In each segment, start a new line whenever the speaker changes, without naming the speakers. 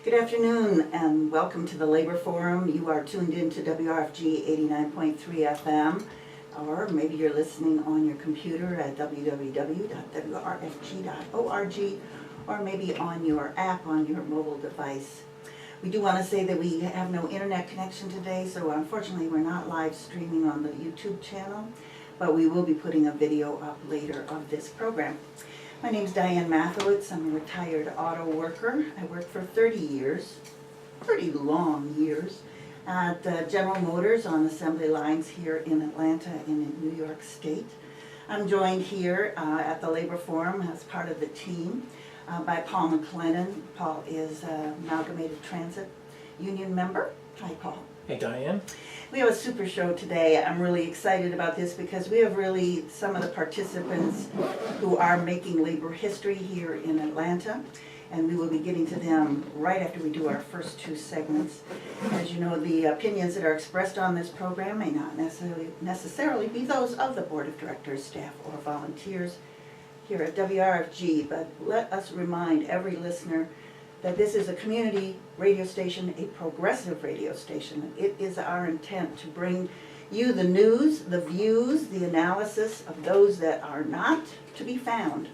Good afternoon and welcome to the Labor Forum. You are tuned in to WRFG 89.3 FM, or maybe you're listening on your computer at www.wrfg.org, or maybe on your app on your mobile device. We do want to say that we have no internet connection today, so unfortunately we're not live streaming on the YouTube channel, but we will be putting a video up later of this program. My name is Diane Mathowitz. I'm a retired auto worker. I worked for 30 years, pretty long years, at General Motors on assembly lines here in Atlanta and in New York State. I'm joined here at the Labor Forum as part of the team by Paul McLennan. Paul is an Amalgamated Transit Union member. Hi, Paul.
Hey, Diane.
We have a super show today. I'm really excited about this because we have really some of the participants who are making labor history here in Atlanta, and we will be getting to them right after we do our first two segments. As you know, the opinions that are expressed on this program may not necessarily be those of the Board of Directors, staff, or volunteers here at WRFG, but let us remind every listener that this is a community radio station, a progressive radio station. It is our intent to bring you the news, the views, the analysis of those that are not to be found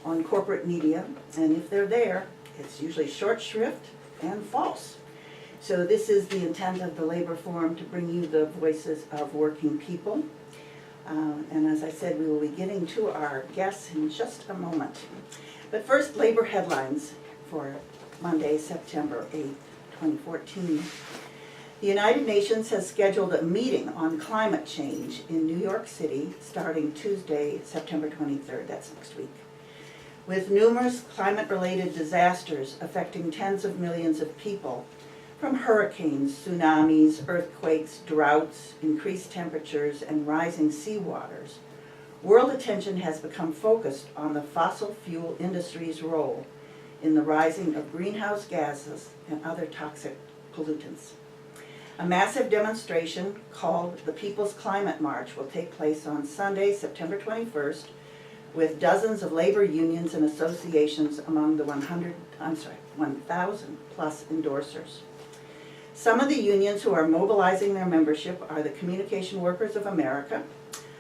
on corporate media, and if they're there, it's usually short shrift and false. So this is the intent of the Labor Forum, to bring you the voices of working people. And as I said, we will be getting to our guests in just a moment. But first, labor headlines for Monday, September 8th, 2014. The United Nations has scheduled a meeting on climate change in New York City starting Tuesday, September 23rd, that's next week. With numerous climate-related disasters affecting tens of millions of people, from hurricanes, tsunamis, earthquakes, droughts, increased temperatures, and rising seawaters, world attention has become focused on the fossil fuel industry's role in the rising of greenhouse gases and other toxic pollutants. A massive demonstration called the People's Climate March will take place on Sunday, September 21st, with dozens of labor unions and associations among the 1,000 plus endorsers. Some of the unions who are mobilizing their membership are the Communication Workers of America,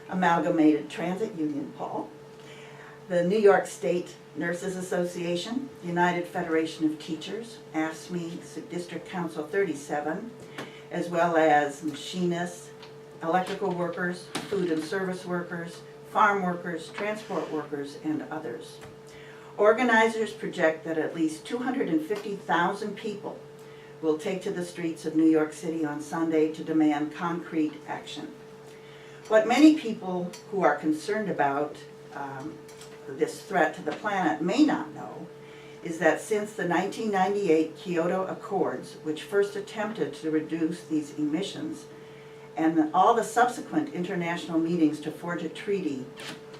Amalgamated Transit Union, Paul, the New York State Nurses Association, United Federation of Teachers, AFSCME, District Council 37, as well as machinists, electrical workers, food and service workers, farm workers, transport workers, and others. Organizers project that at least 250,000 people will take to the streets of New York City on Sunday to demand concrete action. What many people who are concerned about this threat to the planet may not know is that since the 1998 Kyoto Accords, which first attempted to reduce these emissions, and all the subsequent international meetings to forge a treaty,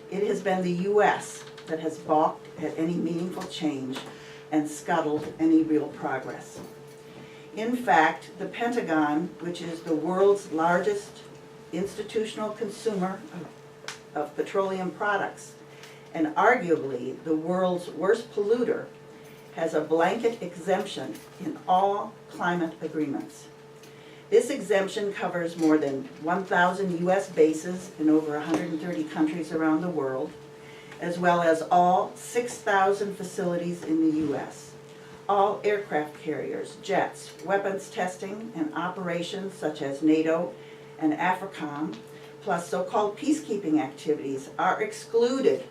it has been the U.S. that has balked at any meaningful change and scuttled any real progress. In fact, the Pentagon, which is the world's largest institutional consumer of petroleum products, and arguably the world's worst polluter, has a blanket exemption in all climate agreements. This exemption covers more than 1,000 U.S. bases in over 130 countries around the world, as well as all 6,000 facilities in the U.S., all aircraft carriers, jets, weapons testing, and operations such as NATO and AFRICOM, plus so-called peacekeeping activities, are excluded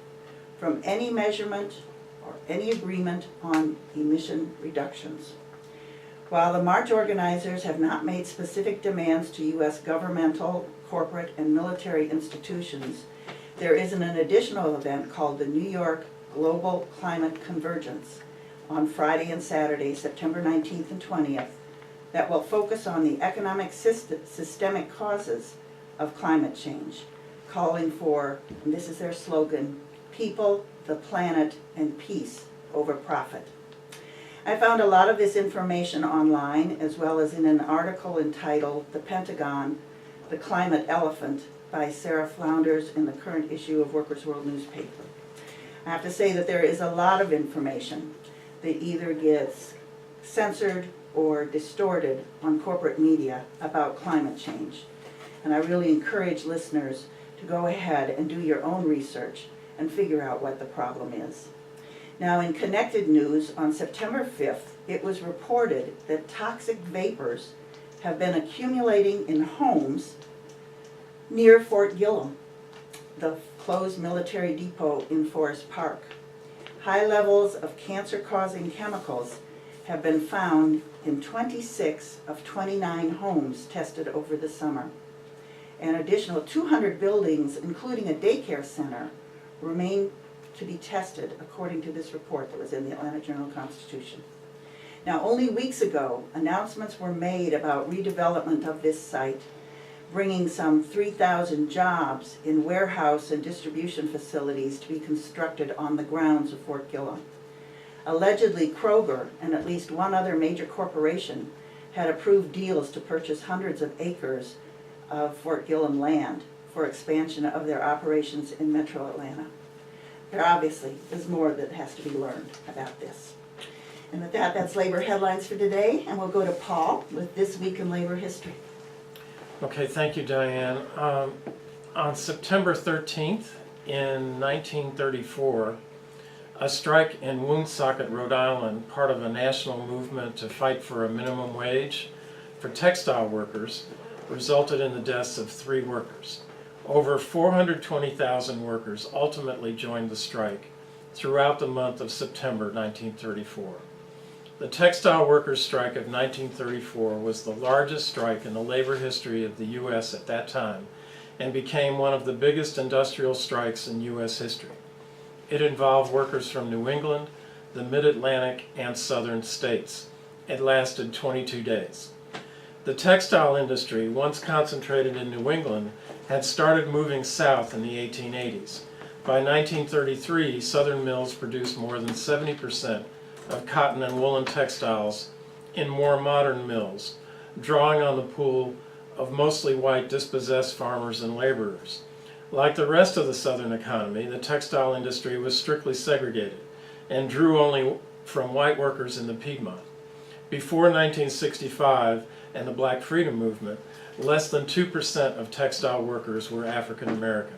from any measurement or any agreement on emission reductions. While the march organizers have not made specific demands to U.S. governmental, corporate, and military institutions, there is an additional event called the New York Global Climate Convergence on Friday and Saturday, September 19th and 20th, that will focus on the economic systemic causes of climate change, calling for, and this is their slogan, people, the planet, and peace over profit. I found a lot of this information online, as well as in an article entitled The Pentagon, the Climate Elephant by Sarah Flounders in the current issue of Workers' World newspaper. I have to say that there is a lot of information that either gets censored or distorted on corporate media about climate change. And I really encourage listeners to go ahead and do your own research and figure out what the problem is. Now, in connected news, on September 5th, it was reported that toxic vapors have been accumulating in homes near Fort Gillem, the closed military depot in Forest Park. High levels of cancer-causing chemicals have been found in 26 of 29 homes tested over the summer. An additional 200 buildings, including a daycare center, remain to be tested, according to this report that was in the Atlanta Journal-Constitution. Now, only weeks ago, announcements were made about redevelopment of this site, bringing some 3,000 jobs in warehouse and distribution facilities to be constructed on the grounds of Fort Gillem. Allegedly, Kroger and at least one other major corporation had approved deals to purchase hundreds of acres of Fort Gillem land for expansion of their operations in Metro Atlanta. There obviously is more that has to be learned about this. And with that, that's labor headlines for today, and we'll go to Paul with This Week in Labor History.
Okay, thank you, Diane. On September 13th in 1934, a strike in Woonsocket, Rhode Island, part of a national movement to fight for a minimum wage for textile workers, resulted in the deaths of 3 workers. Over 420,000 workers ultimately joined the strike throughout the month of September 1934. The textile workers' strike of 1934 was the largest strike in the labor history of the U.S. at that time and became one of the biggest industrial strikes in U.S. history. It involved workers from New England, the Mid-Atlantic, and Southern states. It lasted 22 days. The textile industry, once concentrated in New England, had started moving south in the 1880s. By 1933, Southern mills produced more than 70% of cotton and woolen textiles in more modern mills, drawing on the pool of mostly white dispossessed farmers and laborers. Like the rest of the Southern economy, the textile industry was strictly segregated and drew only from white workers in the Piedmont. Before 1965 and the Black Freedom Movement, less than 2% of textile workers were African American.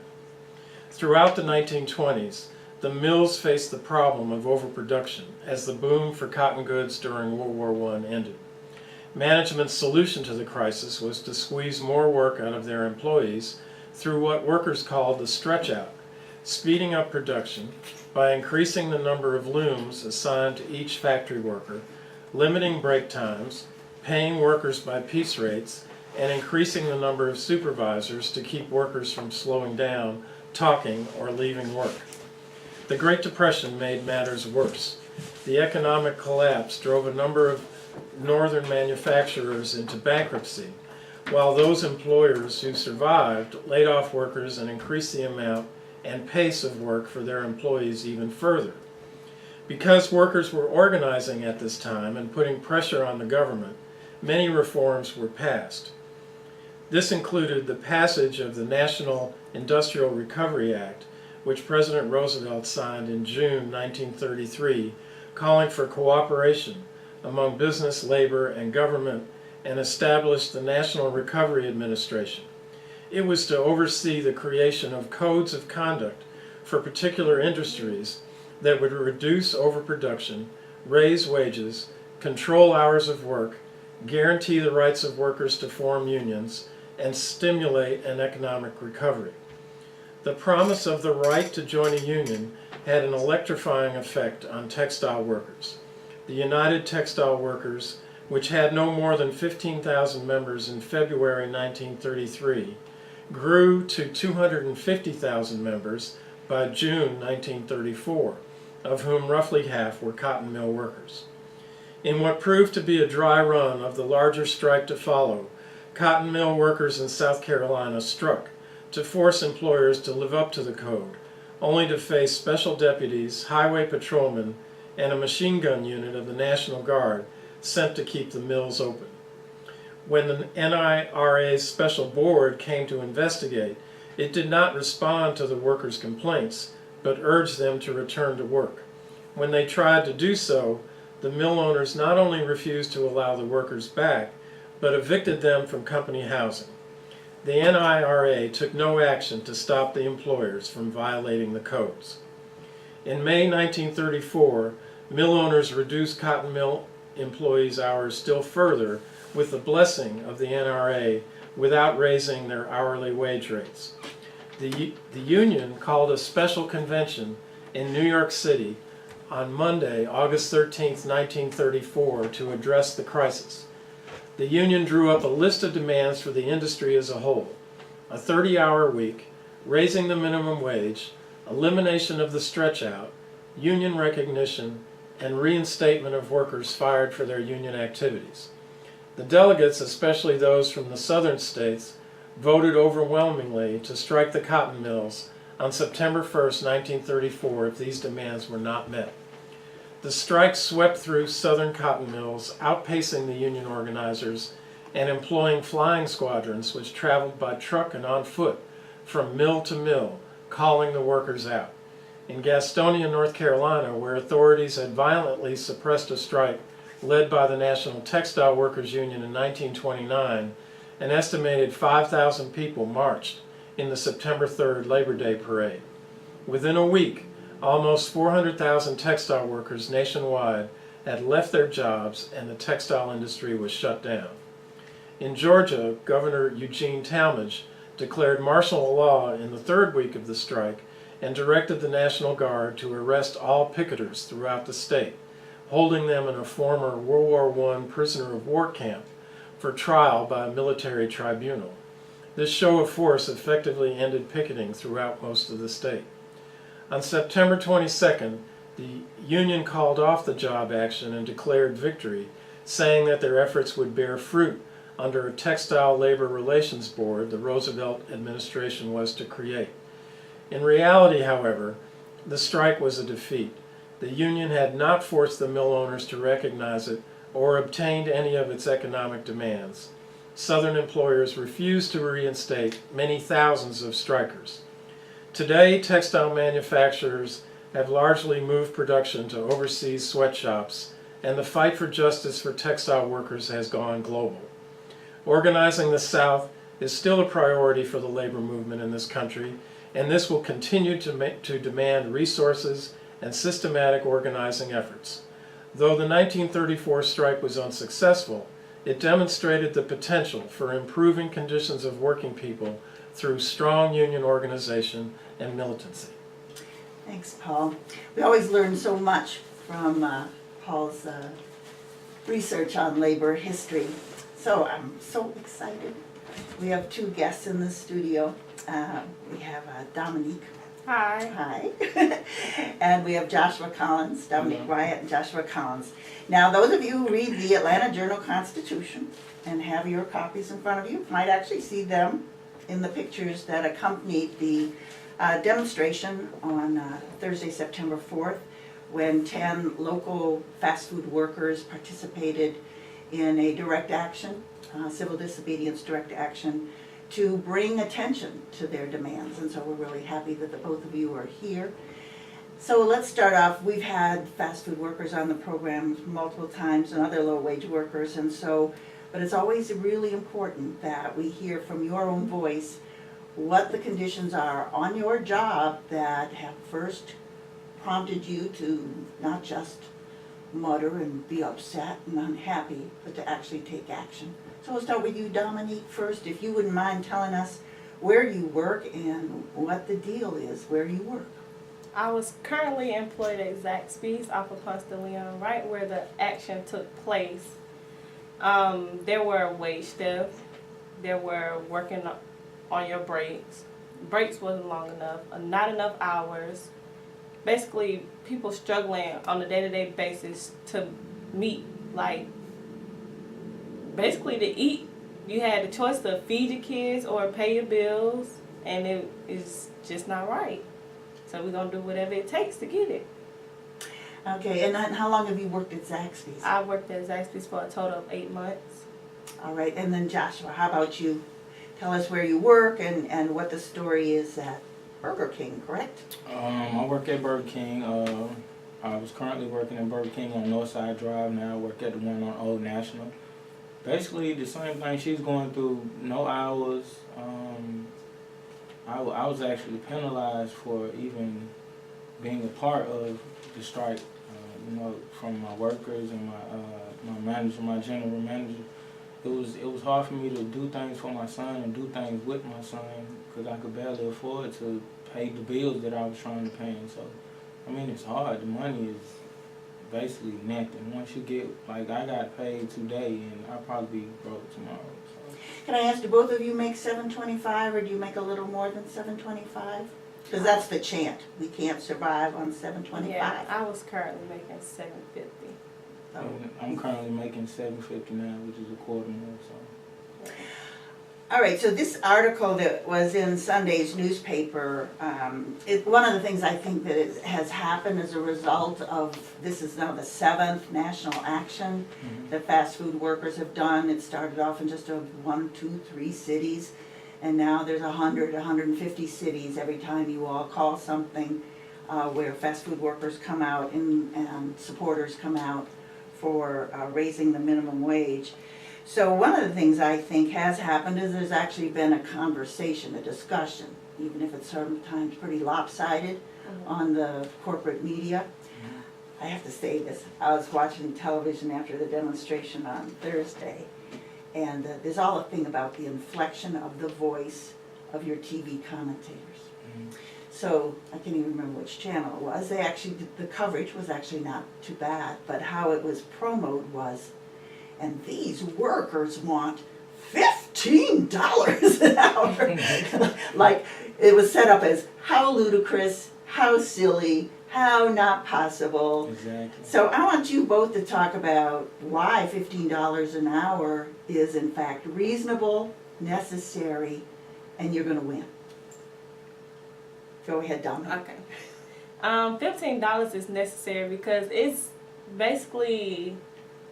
Throughout the 1920s, the mills faced the problem of overproduction as the boom for cotton goods during World War I ended. Management's solution to the crisis was to squeeze more work out of their employees through what workers called the stretch out, speeding up production by increasing the number of looms assigned to each factory worker, limiting break times, paying workers by piece rates, and increasing the number of supervisors to keep workers from slowing down, talking, or leaving work. The Great Depression made matters worse. The economic collapse drove a number of northern manufacturers into bankruptcy, while those employers who survived laid off workers and increased the amount and pace of work for their employees even further. Because workers were organizing at this time and putting pressure on the government, many reforms were passed. This included the passage of the National Industrial Recovery Act, which President Roosevelt signed in June 1933, calling for cooperation among business, labor, and government, and established the National Recovery Administration. It was to oversee the creation of codes of conduct for particular industries that would reduce overproduction, raise wages, control hours of work, guarantee the rights of workers to form unions, and stimulate an economic recovery. The promise of the right to join a union had an electrifying effect on textile workers. The United Textile Workers, which had no more than 15,000 members in February 1933, grew to 250,000 members by June 1934, of whom roughly half were cotton mill workers. In what proved to be a dry run of the larger strike to follow, cotton mill workers in South Carolina struck to force employers to live up to the code, only to face special deputies, highway patrolmen, and a machine gun unit of the National Guard sent to keep the mills open. When the NIRA's special board came to investigate, it did not respond to the workers' complaints, but urged them to return to work. When they tried to do so, the mill owners not only refused to allow the workers back, but evicted them from company housing. The NIRA took no action to stop the employers from violating the codes. In May 1934, mill owners reduced cotton mill employees' hours still further with the blessing of the NRA without raising their hourly wage rates. The union called a special convention in New York City on Monday, August 13, 1934, to address the crisis. The union drew up a list of demands for the industry as a whole: a 30-hour week, raising the minimum wage, elimination of the stretch-out, union recognition, and reinstatement of workers fired for their union activities. The delegates, especially those from the southern states, voted overwhelmingly to strike the cotton mills on September 1, 1934, if these demands were not met. The strike swept through southern cotton mills, outpacing the union organizers and employing flying squadrons which traveled by truck and on foot from mill to mill, calling the workers out. In Gastonia, North Carolina, where authorities had violently suppressed a strike led by the National Textile Workers Union in 1929, an estimated 5,000 people marched in the September 3rd Labor Day parade. Within a week, almost 400,000 textile workers nationwide had left their jobs and the textile industry was shut down. In Georgia, Governor Eugene Talmadge declared martial law in the third week of the strike and directed the National Guard to arrest all picketers throughout the state, holding them in a former World War I prisoner of war camp for trial by a military tribunal. This show of force effectively ended picketing throughout most of the state. On September 22nd, the union called off the job action and declared victory, saying that their efforts would bear fruit under a Textile Labor Relations Board the Roosevelt administration was to create. In reality, however, the strike was a defeat. The union had not forced the mill owners to recognize it or obtained any of its economic demands. Southern employers refused to reinstate many thousands of strikers. Today, textile manufacturers have largely moved production to overseas sweatshops, and the fight for justice for textile workers has gone global. Organizing the South is still a priority for the labor movement in this country, and this will continue to demand resources and systematic organizing efforts. Though the 1934 strike was unsuccessful, it demonstrated the potential for improving conditions of working people through strong union organization and militancy.
Thanks, Paul. We always learn so much from Paul's research on labor history. So I'm so excited. We have two guests in the studio. We have Dominique.
Hi.
Hi. And we have Joshua Collins, Dominique Wyatt and Joshua Collins. Now, those of you who read the Atlanta Journal-Constitution and have your copies in front of you might actually see them in the pictures that accompanied the demonstration on Thursday, September 4th, when 10 local fast food workers participated in a direct action, civil disobedience direct action, to bring attention to their demands. And so we're really happy that the both of you are here. So let's start off. We've had fast food workers on the program multiple times and other low-wage workers, and so, but it's always really important that we hear from your own voice what the conditions are on your job that have first prompted you to not just mutter and be upset and unhappy, but to actually take action. So we'll start with you, Dominique, first. If you wouldn't mind telling us where you work and what the deal is where you work.
I was currently employed at Zaxby's off of Ponce de Leon, right where the action took place. There were wage theft. There were working on your breaks. Breaks wasn't long enough. Not enough hours. Basically, people struggling on a day-to-day basis to meet, like, basically to eat. You had the choice to feed your kids or pay your bills, and it is just not right. So we're going to do whatever it takes to get it.
Okay, and how long have you worked at Zaxby's?
I worked at Zaxby's for a total of 8 months.
All right, and then Joshua, how about you? Tell us where you work and what the story is at Burger King, correct?
I work at Burger King. I was currently working at Burger King on Northside Drive. Now I work at the one on Old National. Basically the same thing she's going through, no hours. I was actually penalized for even being a part of the strike, you know, from my workers and my manager, my general manager. It was hard for me to do things for my son and do things with my son because I could barely afford to pay the bills that I was trying to pay. And so, I mean, it's hard. The money is basically nothing. Once you get, like, I got paid today and I'll probably be broke tomorrow. So.
Can I ask, do both of you make $7.25 or do you make a little more than $7.25? Because that's the chant. We can't survive on $7.25.
Yeah, I was currently making $7.50.
So,
I'm currently making $7.50 now, which is a quarter more. So.
all right, so this article that was in Sunday's newspaper, one of the things I think that has happened as a result of, this is now the 7th national action that fast food workers have done. It started off in just 1, 2, 3 cities, and now there's 100, 150 cities every time you all call something where fast food workers come out and supporters come out for raising the minimum wage. So one of the things I think has happened is there's actually been a conversation, a discussion, even if it's sometimes pretty lopsided on the corporate media. I have to say this, I was watching television after the demonstration on Thursday, and there's all a thing about the inflection of the voice of your TV commentators. So I can't even remember which channel it was. They actually, the coverage was actually not too bad, but how it was promoted was, and these workers want $15 an hour. Like, it was set up as how ludicrous, how silly, how not possible.
Exactly.
So I want you both to talk about why $15 an hour is in fact reasonable, necessary, and you're going to win. Go ahead, Dominic.
Okay. $15 is necessary because it's basically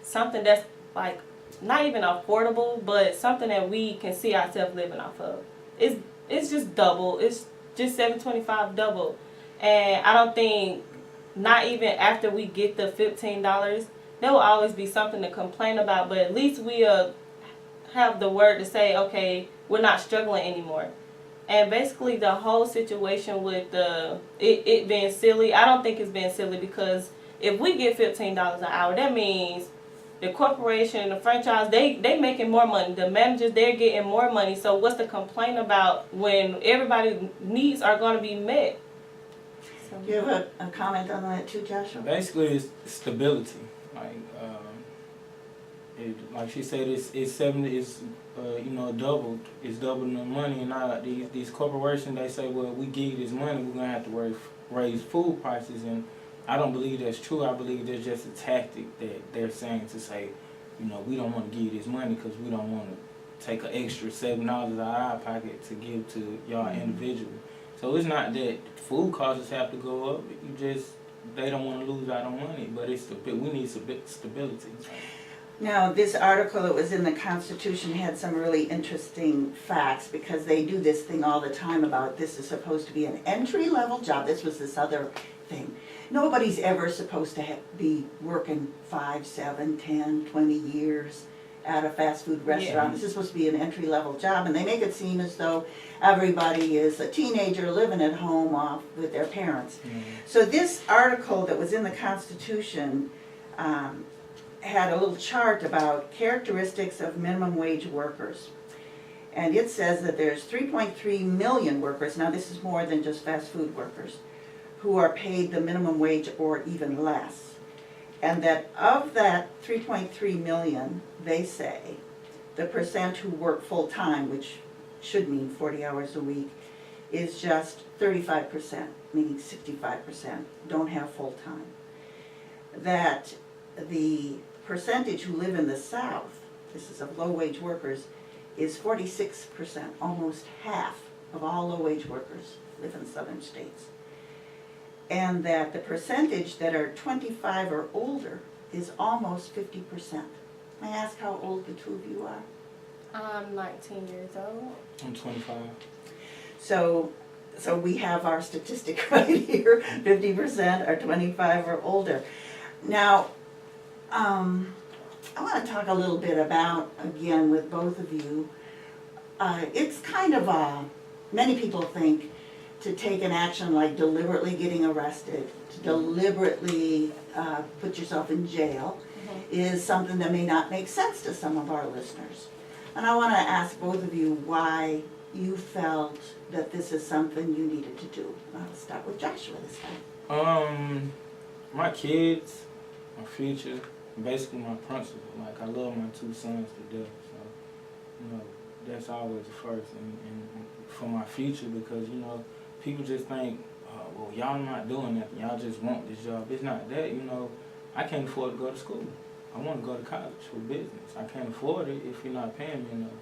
something that's like not even affordable, but something that we can see ourselves living off of. It's just double. It's just $7.25 double, and I don't think, not even after we get the $15, there will always be something to complain about. But at least we'll have the word to say, okay, we're not struggling anymore. And basically the whole situation with it being silly, I don't think it's being silly, because if we get $15 an hour, that means the corporation, the franchise, they making more money. The managers, they're getting more money. So what's the complaint about when everybody's needs are going to be met? So,
Do you have a comment on that too, Joshua?
Basically, it's stability. Like she said, it's 70. It's doubled. It's doubling the money, and now these corporations, they say, well, we give you this money, we're gonna have to raise food prices, and I don't believe that's true. I believe there's just a tactic that they're saying to say, we don't want to give you this money because we don't want to take an extra $7 out of our pocket to give to y'all individually. So it's not that food costs have to go up. They don't want to lose out on money, but we need stability.
Now, this article that was in the Constitution had some really interesting facts, because they do this thing all the time about this is supposed to be an entry-level job. This was this other thing. Nobody's ever supposed to be working 5, 7, 10, 20 years at a fast food restaurant. Yeah. This is supposed to be an entry-level job, and they make it seem as though everybody is a teenager living at home off with their parents. So this article that was in the Constitution had a little chart about characteristics of minimum wage workers. And it says that there's 3.3 million workers, now this is more than just fast food workers, who are paid the minimum wage or even less. And that of that 3.3 million, they say, the percent who work full-time, which should mean 40 hours a week, is just 35%, meaning 65% don't have full-time. That the percentage who live in the South, this is of low-wage workers, is 46%, almost half of all low-wage workers live in southern states. And that the percentage that are 25 or older is almost 50%. May I ask how old the two of you are?
I'm 19 years old.
I'm 25.
So So we have our statistic right here, 50% are 25 or older. Now, I want to talk a little bit about, again, with both of you, it's kind of many people think to take an action like deliberately getting arrested, to deliberately put yourself in jail, is something that may not make sense to some of our listeners. And I want to ask both of you why you felt that this is something you needed to do. I'll start with Joshua this time.
My kids, my future, basically my principal. Like, I love my two sons to death. So, you know, that's always the first. And for my future, because, you know, people just think, well, y'all not doing nothing. Y'all just want this job. It's not that, you know. I can't afford to go to school. I want to go to college for business. I can't afford it if you're not paying me enough.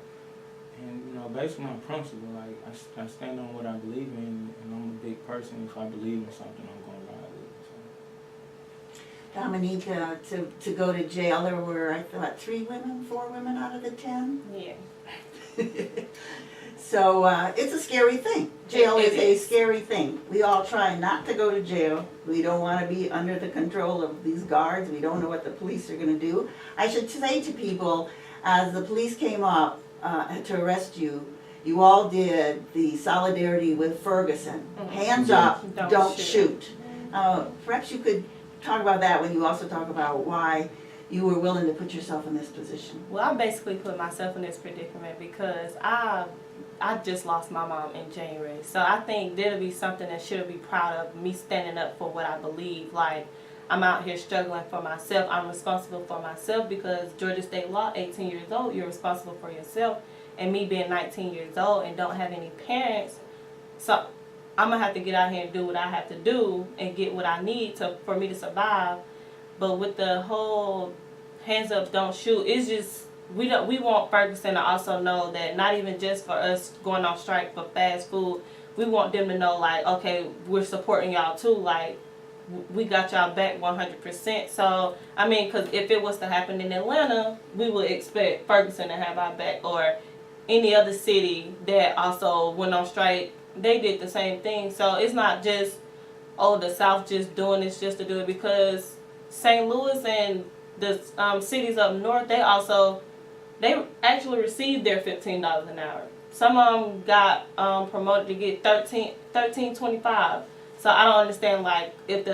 And, you know, based on my principle, like, I stand on what I believe in, and I'm a big person. If I believe in something, I'm going to ride with it. So.
Dominique, to go to jail, there were, I thought, 4 women out of the 10?
Yeah.
So it's a scary thing. Jail is a
is.
scary thing. We all try not to go to jail. We don't want to be under the control of these guards. We don't know what the police are going to do. I should say to people, as the police came up to arrest you, you all did the solidarity with Ferguson. Hands up, don't shoot. Perhaps you could talk about that when you also talk about why you were willing to put yourself in this position.
Well, I basically put myself in this predicament because I just lost my mom in January. So I think that'll be something that should be proud of, me standing up for what I believe. Like, I'm out here struggling for myself. I'm responsible for myself because Georgia state law, 18 years old, you're responsible for yourself. And me being 19 years old and don't have any parents, so I'm going to have to get out here and do what I have to do and get what I need for me to survive. But with the whole hands up, don't shoot, it's just, we want Ferguson to also know that not even just for us going on strike for fast food, we want them to know, like, okay, we're supporting y'all too, like, we got y'all back 100%. So, I mean, because if it was to happen in Atlanta, we would expect Ferguson to have our back, or any other city that also went on strike, they did the same thing. So it's not just, oh, the South just doing this just to do it, because St. Louis and the cities up north, they actually received their $15 an hour. Some of them got promoted to get $13.25. So I don't understand, like, if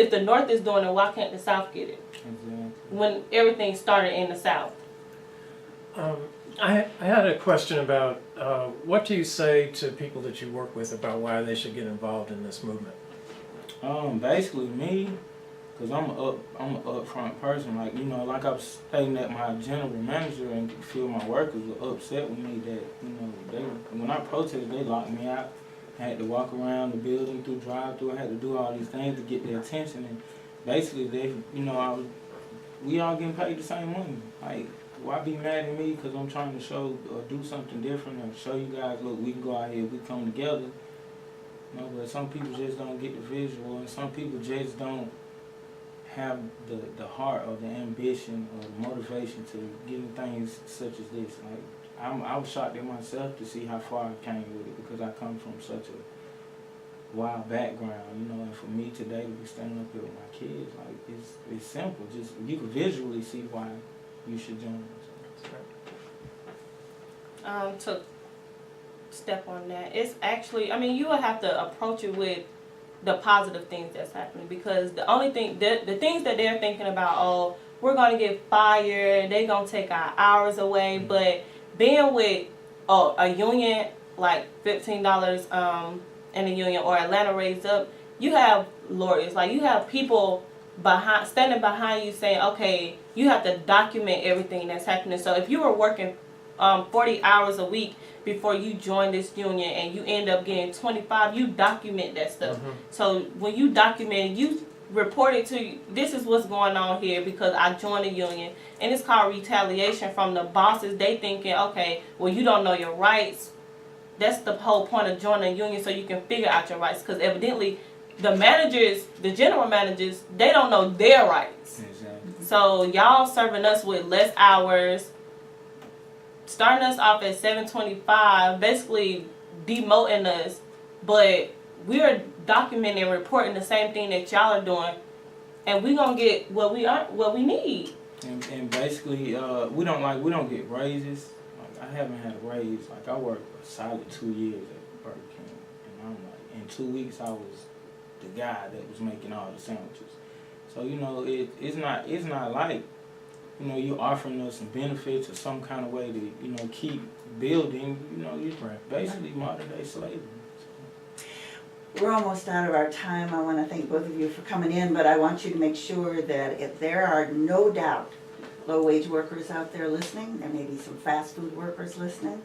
the North is doing it, why can't the South get it?
Exactly.
When everything started in the South.
I had a question about what do you say to people that you work with about why they should get involved in this movement?
Basically me, because I'm an upfront person. Like, you know, like I was stating that my general manager and a few of my workers were upset with me that, you know, when I protested, they locked me out. I had to walk around the building through drive-through. I had to do all these things to get their attention. And basically, they, you know, we all getting paid the same money. Like, why be mad at me because I'm trying to show or do something different or show you guys, look, we can go out here, we come together. You know, but some people just don't get the visual, and some people just don't have the heart or the ambition or the motivation to get in things such as this. Like, I was shocked at myself to see how far I came with it, because I come from such a wild background, you know, and for me today to be standing up here with my kids, like, it's simple. Just, you can visually see why you should join us.
To step on that, it's actually, I mean, you would have to approach it with the positive things that's happening, because the only thing, the things that they're thinking about, oh, we're going to get fired, they're going to take our hours away, but being with a union, like $15 in a union, or Atlanta Raised Up, you have lawyers, like, you have people standing behind you saying, okay, you have to document everything that's happening. So if you were working 40 hours a week before you join this union and you end up getting 25, you document that stuff. So when you document, you report it to you, this is what's going on here because I joined a union, and it's called retaliation from the bosses. They thinking, okay, well, you don't know your rights. That's the whole point of joining a union, so you can figure out your rights, because evidently the managers, the general managers, they don't know their rights.
Exactly.
So y'all serving us with less hours, starting us off at 7:25, basically demoting us, but we're documenting and reporting the same thing that y'all are doing, and we gonna get what we need.
And basically, we don't get raises. Like, I haven't had a raise. Like, I worked a solid 2 years at Burger King, and I'm like, in 2 weeks I was the guy that was making all the sandwiches. So you know, it's not like, you know, you offering us some benefits or some kind of way to, you know, keep building. You know, you basically modern day slavery.
We're almost out of our time. I want to thank both of you for coming in, but I want you to make sure that if there are no doubt low-wage workers out there listening, there may be some fast food workers listening,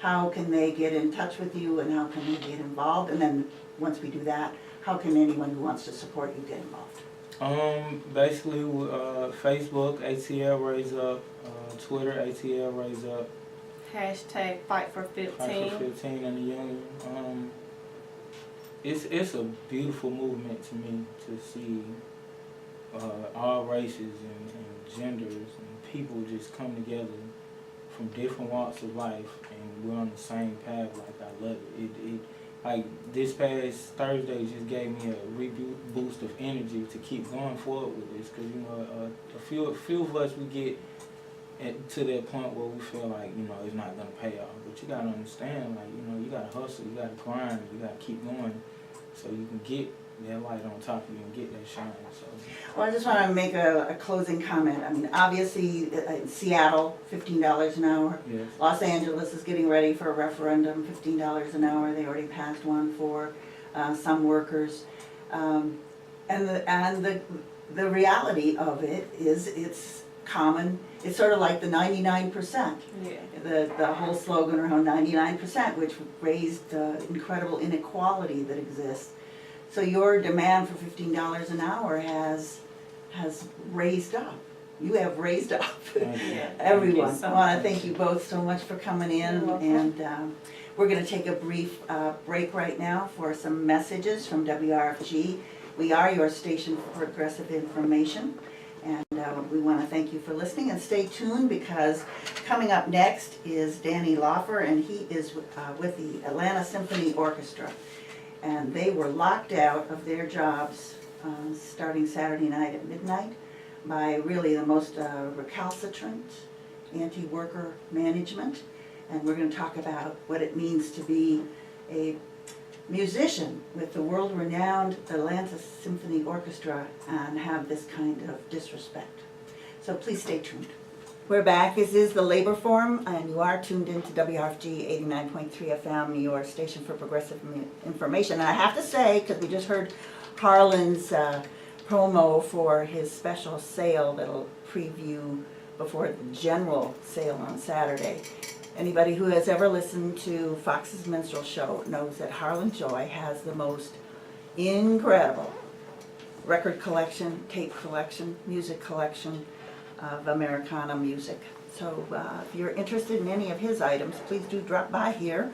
how can they get in touch with you and how can they get involved? And then once we do that, how can anyone who wants to support you get involved?
Basically, Facebook, ATL Raise Up, Twitter, ATL Raise Up.
Hashtag Fight for 15.
Fight for 15 in the union. It's a beautiful movement to me to see all races and genders and people just come together from different walks of life, and we're on the same path. Like, I love it. Like, this past Thursday just gave me a boost of energy to keep going forward with this, because, you know, a few of us, we get to that point where we feel like, you know, it's not going to pay off. But you got to understand, like, you know, you got to hustle, you got to grind, you got to keep going so you can get that light on top of you and get that shine. So.
Well, I just want to make a closing comment. I mean, obviously, in Seattle, $15 an hour.
Yes.
Los Angeles is getting ready for a referendum, $15 an hour. They already passed one for some workers. And the reality of it is it's common. It's sort of like the 99%.
Yeah.
The whole slogan around 99%, which raised the incredible inequality that exists. So your demand for $15 an hour has raised up. You have raised up.
Yeah.
Everyone.
Thank you so
I want to
much.
thank you both so much for coming in.
You're welcome.
And we're going to take a brief break right now for some messages from WRFG. We are your station for progressive information. And we want to thank you for listening, and stay tuned, because coming up next is Danny Laufer, and he is with the Atlanta Symphony Orchestra. And they were locked out of their jobs starting Saturday night at midnight by really the most recalcitrant anti-worker management. And we're going to talk about what it means to be a musician with the world-renowned Atlanta Symphony Orchestra and have this kind of disrespect. So please stay tuned. We're back. This is the Labor Forum, and you are tuned into WRFG 89.3 FM, your station for progressive information. And I have to say, because we just heard Harlan's promo for his special sale that'll preview before the general sale on Saturday. Anybody who has ever listened to Fox's Minstrel Show knows that Harlan Joy has the most incredible record collection, tape collection, music collection of Americana music. So if you're interested in any of his items, please do drop by here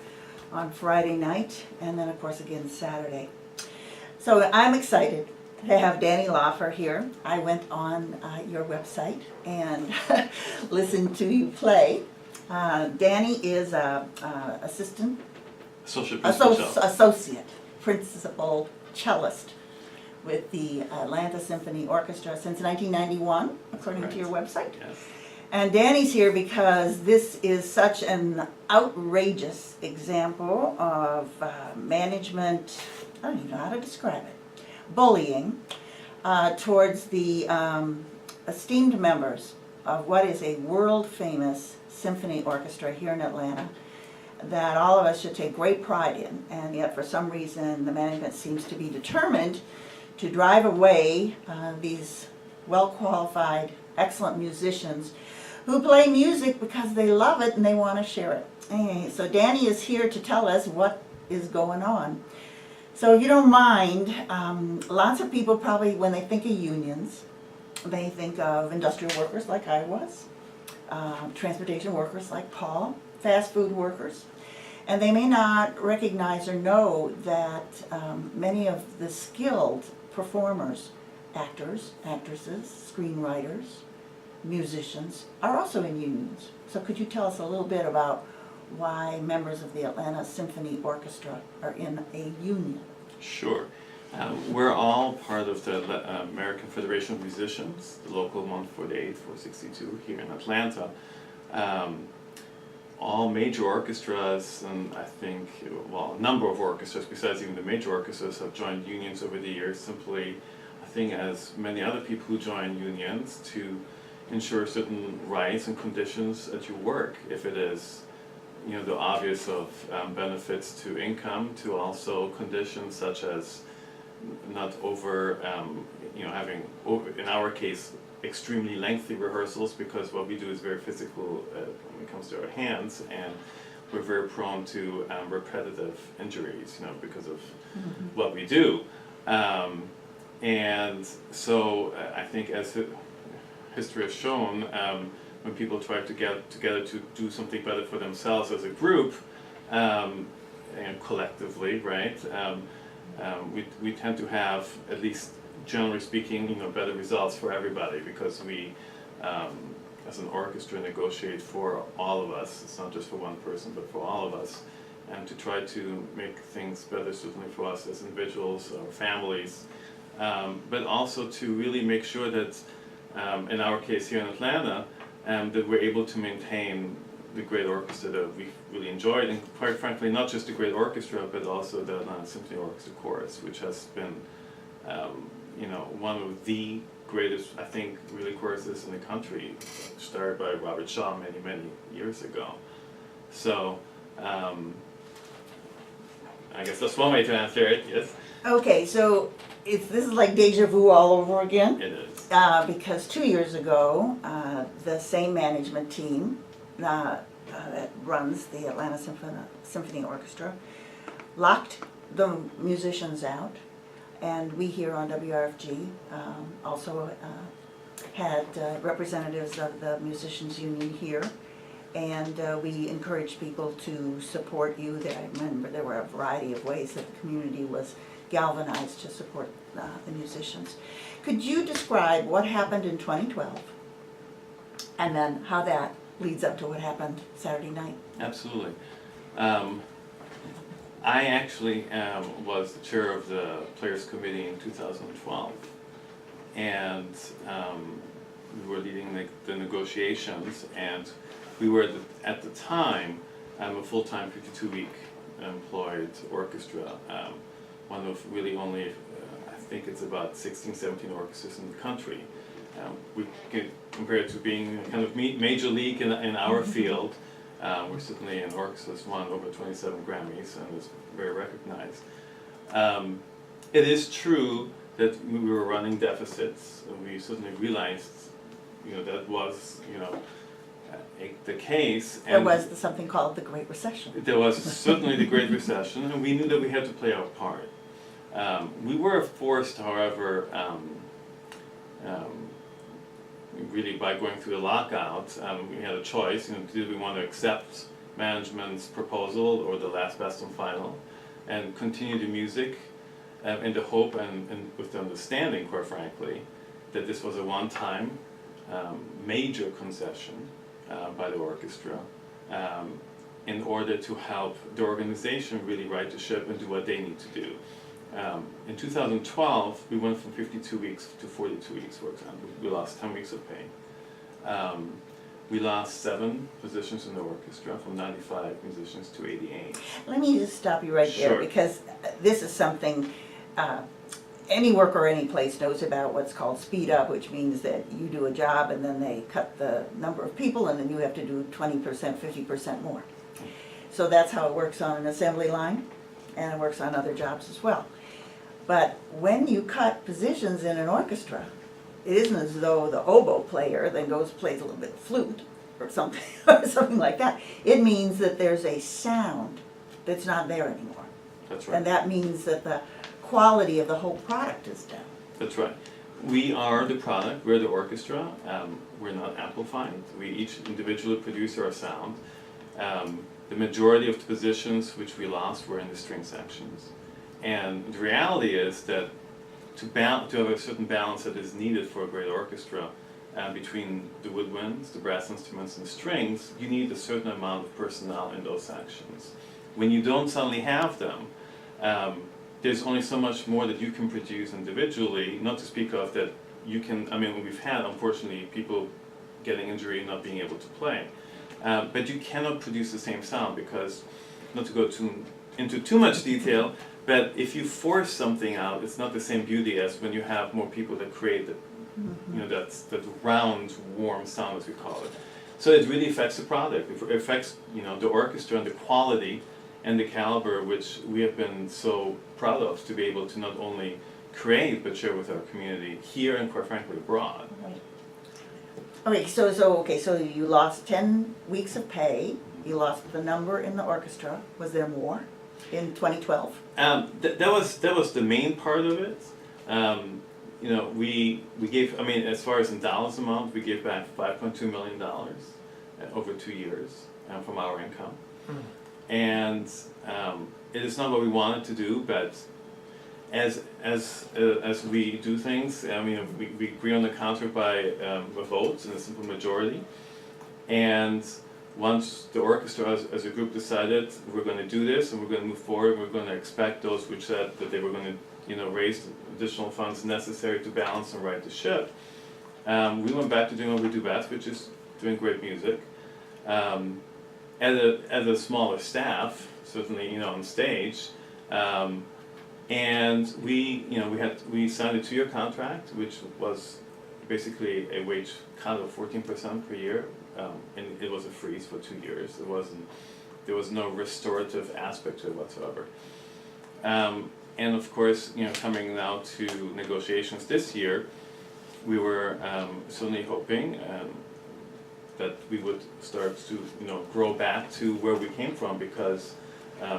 on Friday night, and then of course again Saturday. So I'm excited to have Danny Laufer here. I went on your website and listened to you play. Danny is associate principal cellist with the Atlanta Symphony Orchestra since 1991, according to your website.
Yes.
And Danny's here because this is such an outrageous example of management, I don't even know how to describe it, bullying towards the esteemed members of what is a world-famous symphony orchestra here in Atlanta that all of us should take great pride in, and yet for some reason the management seems to be determined to drive away these well-qualified, excellent musicians who play music because they love it and they want to share it. Anyway, so Danny is here to tell us what is going on. So if you don't mind, lots of people probably, when they think of unions, they think of industrial workers like I was, transportation workers like Paul, fast food workers, and they may not recognize or know that many of the skilled performers, actors, actresses, screenwriters, musicians, are also in unions. So could you tell us a little bit about why members of the Atlanta Symphony Orchestra are in a union?
Sure. We're all part of the American Federation of Musicians, the local 148, 462 here in Atlanta. All major orchestras, and I think, well, a number of orchestras besides even the major orchestras have joined unions over the years, simply, I think, as many other people who join unions, to ensure certain rights and conditions at your work. If it is, you know, the obvious of benefits to income, to also conditions such as not over, you know, having, in our case, extremely lengthy rehearsals, because what we do is very physical when it comes to our hands, and we're very prone to repetitive injuries, you know, because of what we do. And so I think, as history has shown, when people try to get together to do something better for themselves as a group, and collectively, right, we tend to have, at least generally speaking, you know, better results for everybody, because we, as an orchestra, negotiate for all of us. It's not just for one person, but for all of us, and to try to make things better, certainly for us as individuals or families, but also to really make sure that, in our case here in Atlanta, that we're able to maintain the great orchestra that we really enjoyed, and quite frankly, not just the great orchestra, but also the Atlanta Symphony Orchestra chorus, which has been, you know, one of the greatest, I think, really choruses in the country, started by Robert Shaw many, many years ago. So, I guess that's one way to answer it, yes.
Okay, so this is like deja vu all over again?
It is.
Because 2 years ago, the same management team that runs the Atlanta Symphony Orchestra locked the musicians out, and we here on WRFG also had representatives of the musicians union here, and we encouraged people to support you. I remember there were a variety of ways that the community was galvanized to support the musicians. Could you describe what happened in 2012, and then how that leads up to what happened Saturday night?
Absolutely. I actually was the chair of the Players Committee in 2012, and we were leading the negotiations, and we were at the time a full-time 52-week employed orchestra, one of really only, I think it's about 16, 17 orchestras in the country. We can compare it to being kind of major league in our field. We're certainly an orchestra that's won over 27 Grammys and is very recognized. It is true that we were running deficits, and we certainly realized, you know, that was, you know, the case.
There was something called the Great Recession.
There was certainly the Great Recession, and we knew that we had to play our part. We were forced, however, really by going through the lockout, we had a choice. You know, did we want to accept management's proposal or the last, best, and final, and continue the music in the hope and with the understanding, quite frankly, that this was a one-time major concession by the orchestra in order to help the organization really right the ship and do what they need to do. In 2012, we went from 52 weeks to 42 weeks, for example. We lost 10 weeks of pay. We lost 7 positions in the orchestra, from 95 musicians to 88.
Let me just stop you right there,
Sure.
because this is something any worker any place knows about, what's called speed up, which means that you do a job and then they cut the number of people and then you have to do 20%, 50% more. So that's how it works on an assembly line, and it works on other jobs as well. But when you cut positions in an orchestra, it isn't as though the oboe player then plays a little bit of flute or something, or something like that. It means that there's a sound that's not there anymore.
That's right.
And that means that the quality of the whole product is down.
That's right. We are the product, we're the orchestra, we're not amplified. We each individually produce our sound. The majority of the positions which we lost were in the string sections. And the reality is that to have a certain balance that is needed for a great orchestra between the woodwinds, the brass instruments, and the strings, you need a certain amount of personnel in those sections. When you don't suddenly have them, there's only so much more that you can produce individually, not to speak of that you can, I mean, we've had, unfortunately, people getting injury and not being able to play. But you cannot produce the same sound because, not to go into too much detail, but if you force something out, it's not the same beauty as when you have more people that create the, you know, that round, warm sound, as we call it. So it really affects the product. It affects, you know, the orchestra and the quality and the caliber, which we have been so proud of to be able to not only create but share with our community here and, quite frankly, abroad.
Okay, so you lost 10 weeks of pay, you lost the number in the orchestra. Was there more in 2012?
That was the main part of it. You know, we gave, I mean, as far as in dollars amount, we gave back $5.2 million over 2 years from our income. And it is not what we wanted to do, but as we do things, I mean, we agree on the contract by a vote in a simple majority. And once the orchestra as a group decided we're going to do this and we're going to move forward, we're going to expect those which said that they were going to, you know, raise additional funds necessary to balance and right the ship. We went back to doing what we do best, which is doing great music. As a smaller staff, certainly, you know, on stage, and we signed a 2-year contract, which was basically a wage cut of 14% per year, and it was a freeze for 2 years. There was no restorative aspect to it whatsoever. And of course, you know, coming now to negotiations this year, we were certainly hoping that we would start to, you know, grow back to where we came from, because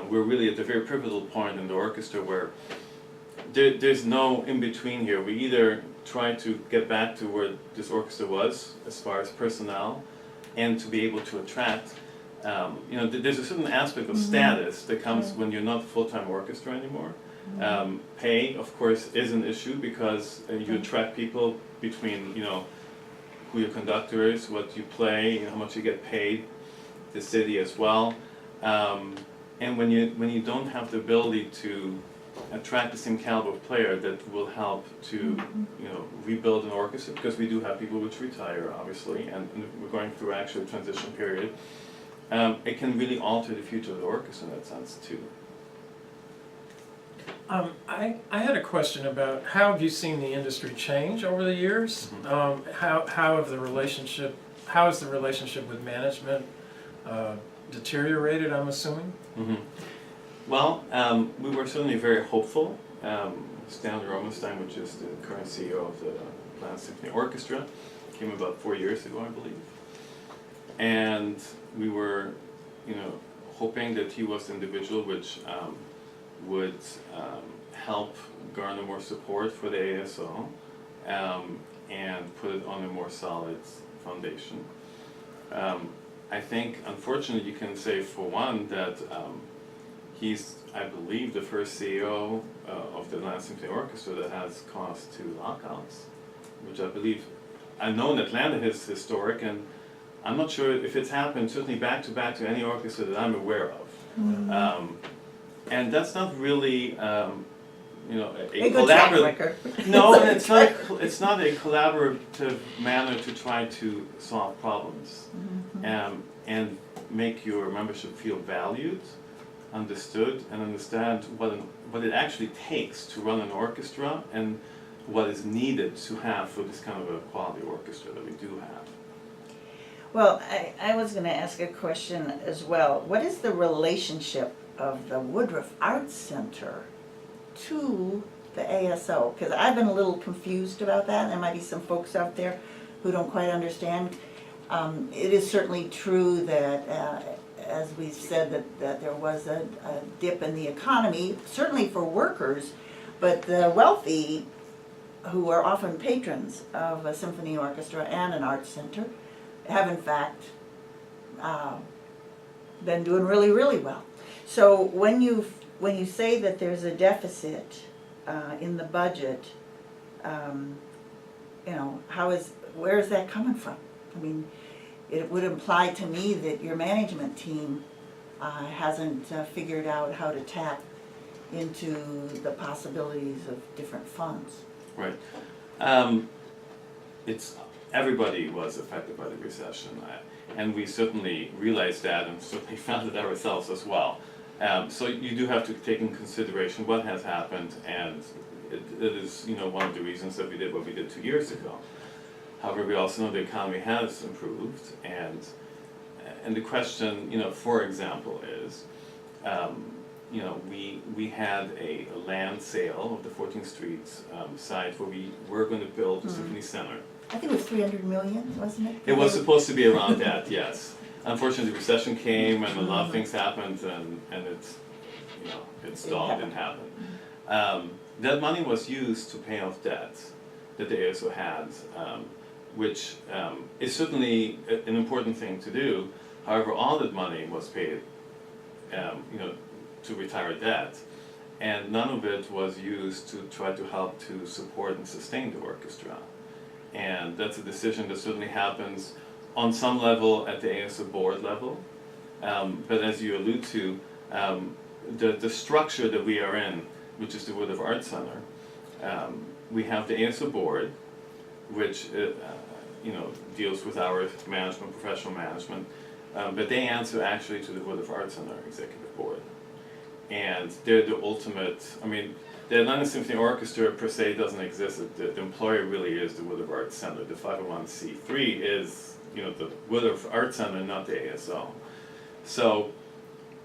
we're really at the very pivotal point in the orchestra where there's no in between here. We either try to get back to where this orchestra was as far as personnel, and to be able to attract, you know, there's a certain aspect of status that comes when you're not a full-time orchestra anymore. Pay, of course, is an issue because you attract people between, you know, who your conductor is, what you play, how much you get paid, the city as well. And when you don't have the ability to attract the same caliber of player that will help to, you know, rebuild an orchestra, because we do have people which retire, obviously, and we're going through actually a transition period, it can really alter the future of the orchestra in that sense too.
I had a question about how have you seen the industry change over the years? How has the relationship with management deteriorated, I'm assuming?
Well, we were certainly very hopeful. Stan Romenstein, which is the current CEO of the Atlanta Symphony Orchestra, came about 4 years ago, I believe. And we were, you know, hoping that he was the individual which would help garner more support for the ASO and put it on a more solid foundation. I think, unfortunately, you can say for one that he's, I believe, the first CEO of the Atlanta Symphony Orchestra that has caused 2 lockouts, which I know in Atlanta is historic, and I'm not sure if it's happened certainly back to any orchestra that I'm aware of. And that's not really, you know, a collaborative. No, and it's not a collaborative manner to try to solve problems and make your membership feel valued, understood, and understand what it actually takes to run an orchestra and what is needed to have for this kind of a quality orchestra that we do have.
Well, I was going to ask a question as well. What is the relationship of the Woodruff Arts Center to the ASO? Because I've been a little confused about that. There might be some folks out there who don't quite understand. It is certainly true that, as we said, that there was a dip in the economy, certainly for workers, but the wealthy, who are often patrons of a symphony orchestra and an arts center, have in fact been doing really, really well. So when you say that there's a deficit in the budget, you know, where is that coming from? I mean, it would imply to me that your management team hasn't figured out how to tap into the possibilities of different funds.
Right. It's, everybody was affected by the recession, and we certainly realized that and certainly found it ourselves as well. So you do have to take in consideration what has happened, and it is, you know, one of the reasons that we did what we did 2 years ago. However, we also know the economy has improved, and the question, you know, for example, is, you know, we had a land sale of the 14th Street site where we were going to build the Symphony Center.
I think it was 300 million, wasn't it?
It was supposed to be around that, yes. Unfortunately, the recession came and a lot of things happened, and it's, you know, it stalled, didn't happen. That money was used to pay off debt that the ASO had, which is certainly an important thing to do. However, all that money was paid, you know, to retire debt, and none of it was used to try to help to support and sustain the orchestra. And that's a decision that certainly happens on some level at the ASO board level, but as you allude to, the structure that we are in, which is the Wood of Art Center, we have the ASO board, which you know, deals with our management, professional management, but they answer actually to the Wood of Art Center Executive Board. And they're the ultimate, I mean, the Atlanta Symphony Orchestra per se doesn't exist. The employer really is the Wood of Art Center. The 501c3 is, you know, the Wood of Art Center, not the ASO. So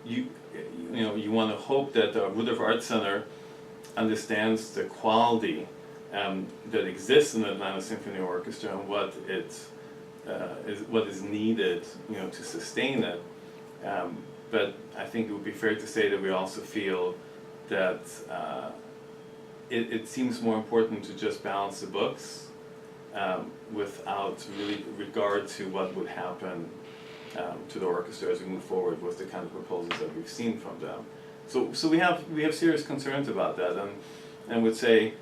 you know, you want to hope that the Wood of Art Center understands the quality that exists in the Atlanta Symphony Orchestra and what is needed, you know, to sustain it. But I think it would be fair to say that we also feel that it seems more important to just balance the books without really regard to what would happen to the orchestra as we move forward with the kind of proposals that we've seen from them. So we have serious concerns about that, and would say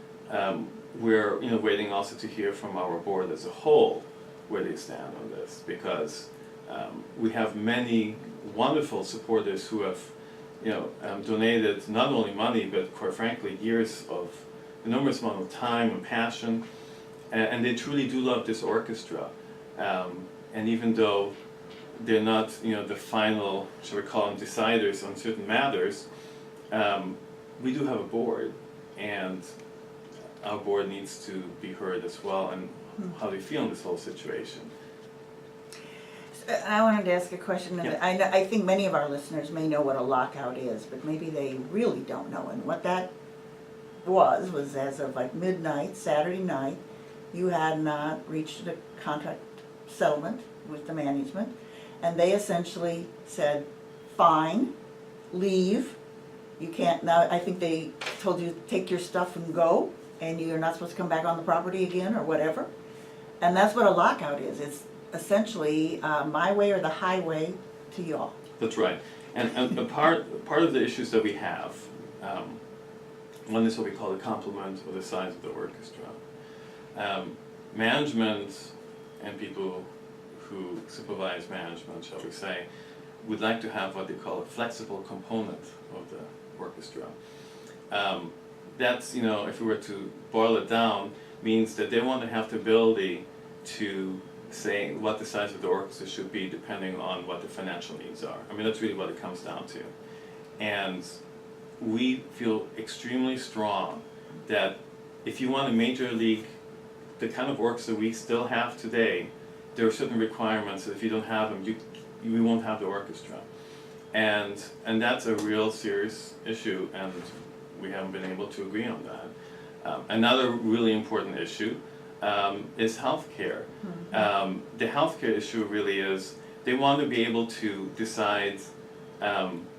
we're, you know, waiting also to hear from our board as a whole where they stand on this, because we have many wonderful supporters who have, you know, donated not only money but quite frankly years of enormous amount of time and passion, and they truly do love this orchestra. And even though they're not, you know, the final, shall we call them, deciders on certain matters, we do have a board, and our board needs to be heard as well, and how they feel in this whole situation.
I wanted to ask a question.
Yeah.
I think many of our listeners may know what a lockout is, but maybe they really don't know. And what that was as of like midnight, Saturday night, you had not reached a contract settlement with the management, and they essentially said, fine, leave. You can't, now I think they told you take your stuff and go, and you're not supposed to come back on the property again or whatever. And that's what a lockout is. It's essentially my way or the highway to y'all.
That's right. And a part of the issues that we have, one is what we call the complement or the size of the orchestra. Management and people who supervise management, shall we say, would like to have what they call a flexible component of the orchestra. That's, you know, if we were to boil it down, means that they want to have the ability to say what the size of the orchestra should be depending on what the financial needs are. I mean, that's really what it comes down to. And we feel extremely strong that if you want a major league, the kind of orchestra we still have today, there are certain requirements that if you don't have them, you won't have the orchestra. And that's a real serious issue, and we haven't been able to agree on that. Another really important issue is healthcare. The healthcare issue really is they want to be able to decide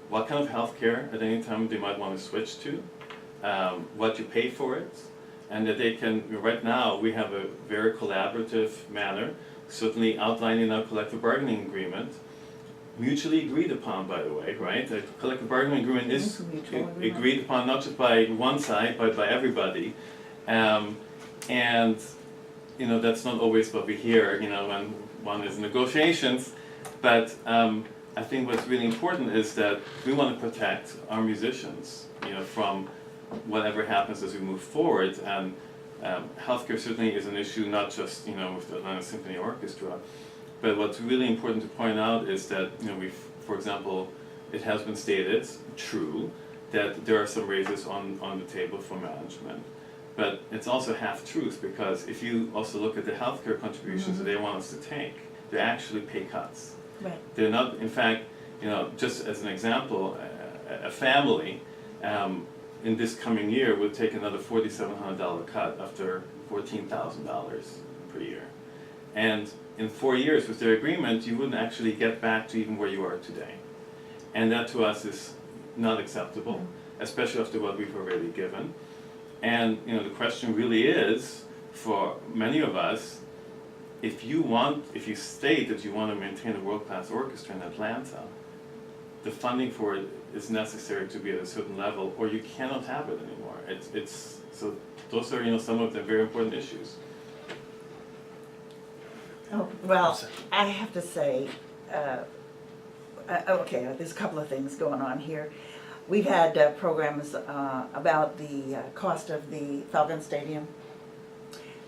what kind of healthcare at any time they might want to switch to, what you pay for it, and that they can, right now we have a very collaborative manner, certainly outlined in our collective bargaining agreement, mutually agreed upon, by the way, right? The collective bargaining agreement is agreed upon not just by one side, but by everybody. And you know, that's not always what we hear, you know, when one is in negotiations, but I think what's really important is that we want to protect our musicians, you from whatever happens as we move forward. And healthcare certainly is an issue, not just with the Atlanta Symphony Orchestra, but what's really important to point out is that for example, it has been stated, true, that there are some raises on the table for management. But it's also half-truth, because if you also look at the healthcare contributions that they want us to take, they're actually pay cuts.
Right.
They're not, in fact, just as an example, a family in this coming year would take another $4,700 cut after $14,000 per year. And in 4 years with their agreement, you wouldn't actually get back to even where you are today. And that to us is not acceptable, especially after what we've already given. And the question really is, for many of us, if you state that you want to maintain a world-class orchestra in Atlanta, the funding for it is necessary to be at a certain level, or you cannot have it anymore. So those are some of the very important issues.
Oh, well, I have to say, okay, there's a couple of things going on here. We've had programs about the cost of the Falcon Stadium.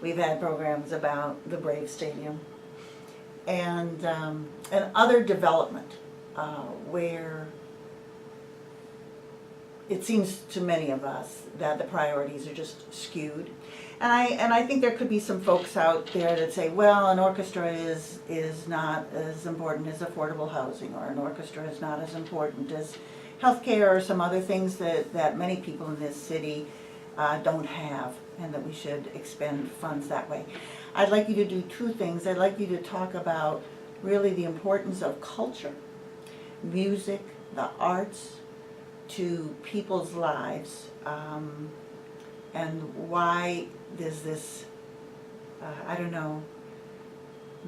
We've had programs about the Brave Stadium, and other development where it seems to many of us that the priorities are just skewed. And I think there could be some folks out there that say, well, an orchestra is not as important as affordable housing, or an orchestra is not as important as healthcare, or some other things that many people in this city don't have, and that we should expend funds that way. I'd like you to do two things. I'd like you to talk about really the importance of culture, music, the arts to people's lives, and why there's this, I don't know,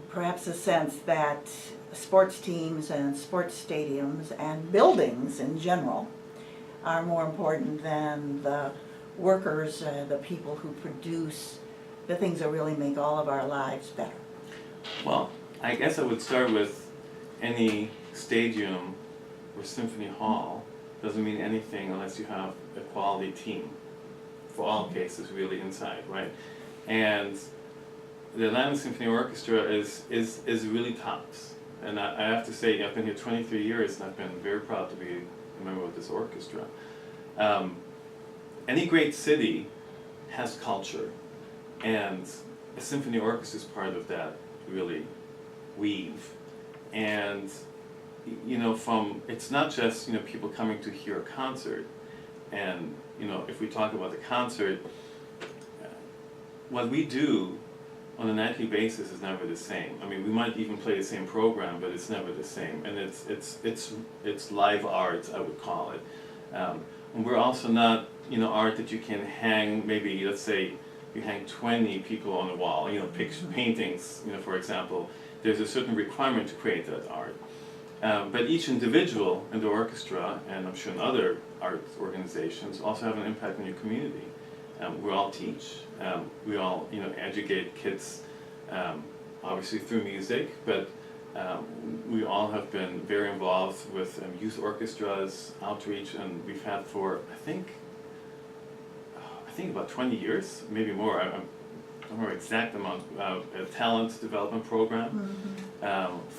perhaps a sense that sports teams and sports stadiums and buildings in general are more important than the workers, the people who produce the things that really make all of our lives better.
Well, I guess I would start with any stadium or symphony hall doesn't mean anything unless you have a quality team, for all cases really inside, right? And the Atlanta Symphony Orchestra is really tops. And I have to say, I've been here 23 years and I've been very proud to be a member of this orchestra. Any great city has culture, and a symphony orchestra is part of that, really, weave. And it's not just people coming to hear a concert, and if we talk about the concert, what we do on a nightly basis is never the same. I mean, we might even play the same program, but it's never the same, and it's live art, I would call it. And we're also not art that you can hang. Maybe let's say you hang 20 people on a wall, paintings, for example. There's a certain requirement to create that art. But each individual in the orchestra, and I'm sure in other art organizations, also have an impact on your community. We all teach, we all educate kids, obviously through music, but we all have been very involved with youth orchestras, outreach, and we've had for I think about 20 years, maybe more. I don't remember exact amount. A talent development program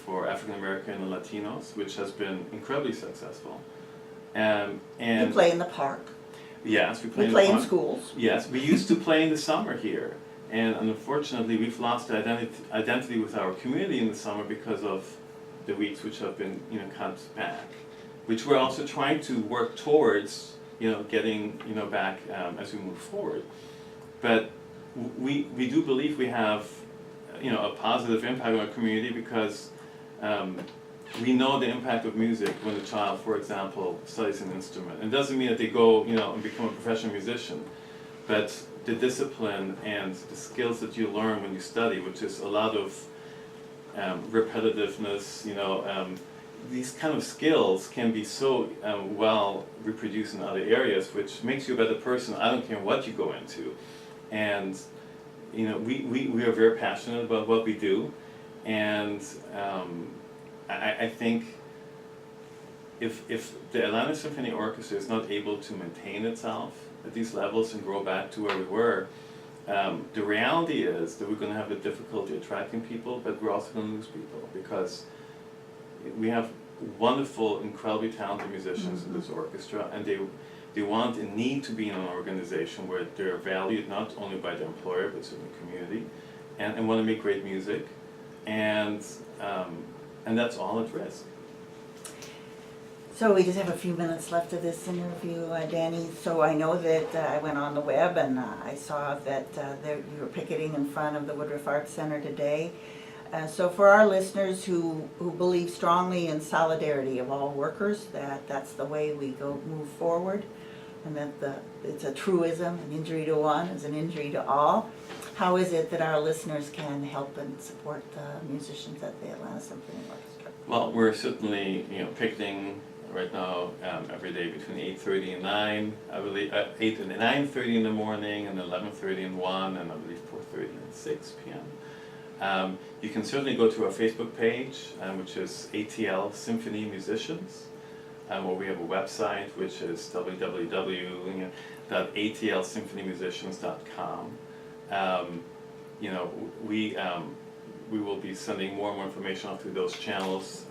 for African American and Latinos, which has been incredibly successful. And
You play in the park.
Yes, we play
in schools.
Yes, we used to play in the summer here, and unfortunately we've lost identity with our community in the summer because of the weeks which have been cut back, which we're also trying to work towards getting back as we move forward. But we do believe we have a positive impact on our community because we know the impact of music when a child, for example, studies an instrument. It doesn't mean that they go, and become a professional musician, but the discipline and the skills that you learn when you study, which is a lot of repetitiveness, these kind of skills can be so well reproduced in other areas, which makes you a better person. I don't care what you go into. And we are very passionate about what we do, and I think if the Atlanta Symphony Orchestra is not able to maintain itself at these levels and grow back to where we were, the reality is that we're going to have a difficulty attracting people, but we're also going to lose people because we have wonderful, incredibly talented musicians in this orchestra, and they want and need to be in an organization where they're valued not only by the employer but in the community, and want to make great music, and that's all at risk.
So we just have a few minutes left of this interview, Danny. So I know that I went on the web and I saw that you were picketing in front of the Woodruff Arts Center today. So for our listeners who believe strongly in solidarity of all workers, that's the way we move forward, and that it's a truism, an injury to one is an injury to all. How is it that our listeners can help and support the musicians at the Atlanta Symphony Orchestra?
Well, we're certainly picketing right now every day between 8:30 and 9, I believe 8 and 9:30 in the morning, and 11:30 and 1, and I believe 4:30 and 6 p.m. You can certainly go to our Facebook page, which is ATL Symphony Musicians, or we have a website which is www.atlsymphonymusicians.com. We will be sending more and more information out through those channels.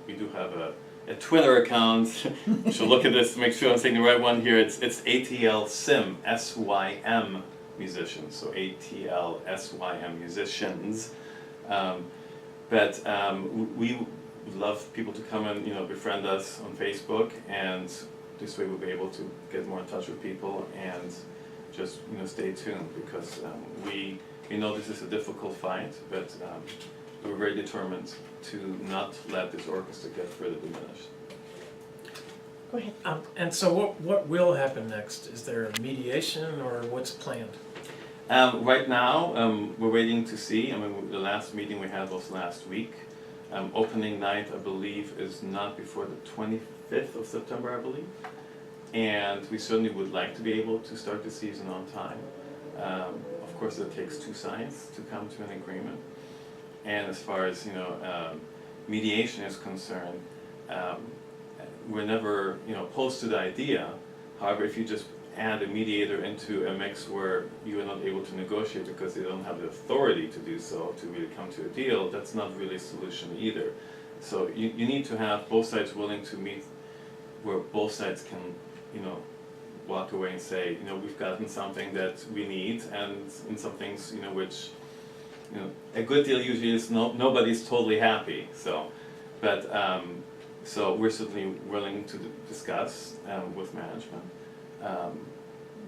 We do have a Twitter account. You should look at this to make sure I'm saying the right one here. It's ATL Sim, S-Y-M Musicians, so ATL S-Y-M Musicians. But we would love people to come and befriend us on Facebook, and this way we'll be able to get more in touch with people and just stay tuned, because we know this is a difficult fight, but we're very determined to not let this orchestra get further diminished.
Go ahead.
And so what will happen next? Is there a mediation or what's planned?
Right now, we're waiting to see. The last meeting we had was last week. Opening night, I believe, is not before the 25th of September, I believe. And we certainly would like to be able to start the season on time. Of course, it takes two sides to come to an agreement. And as far as mediation is concerned, we're never opposed to the idea. However, if you just add a mediator into a mix where you are not able to negotiate because they don't have the authority to do so, to really come to a deal, that's not really a solution either. So you need to have both sides willing to meet, where both sides can walk away and say, we've gotten something that we need, and in some things which a good deal usually is nobody's totally happy. So we're certainly willing to discuss with management.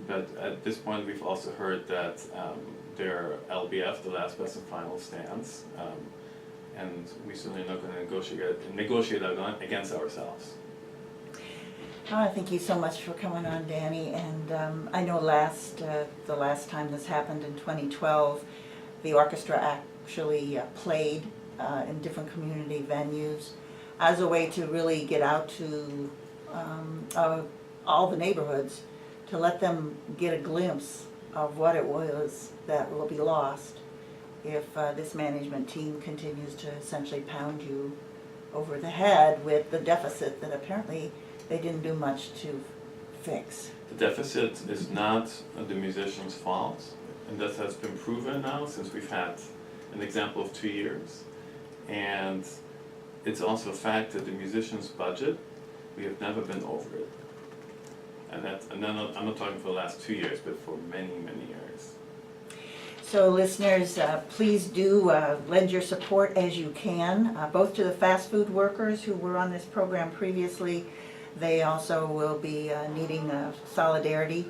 But at this point, we've also heard that their LBF, the last best and final, stands, and we certainly are not going to negotiate against ourselves.
Thank you so much for coming on, Danny. And I know the last time this happened in 2012, the orchestra actually played in different community venues as a way to really get out to all the neighborhoods, to let them get a glimpse of what it was that will be lost if this management team continues to essentially pound you over the head with the deficit that apparently they didn't do much to fix.
The deficit is not the musician's fault, and that has been proven now since we've had an example of 2 years. And it's also a fact that the musician's budget, we have never been over it. And I'm not talking for the last 2 years, but for many, many years.
So listeners, please do lend your support as you can, both to the fast food workers who were on this program previously. They also will be needing solidarity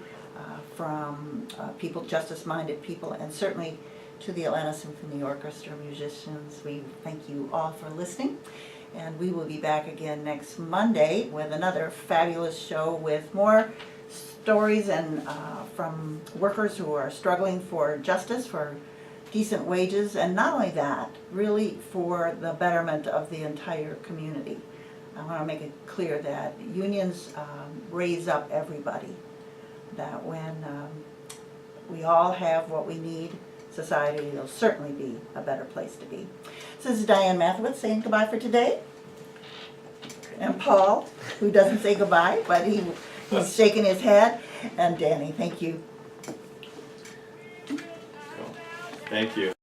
from people, justice-minded people, and certainly to the Atlanta Symphony Orchestra musicians. We thank you all for listening, and we will be back again next Monday with another fabulous show with more stories and from workers who are struggling for justice, for decent wages, and not only that, really for the betterment of the entire community. I want to make it clear that unions raise up everybody, that when we all have what we need, society will certainly be a better place to be. So this is Diane Mathewitz saying goodbye for today. and Paul, who doesn't say goodbye, but he's shaking his head, and Danny, thank you.
Thank you.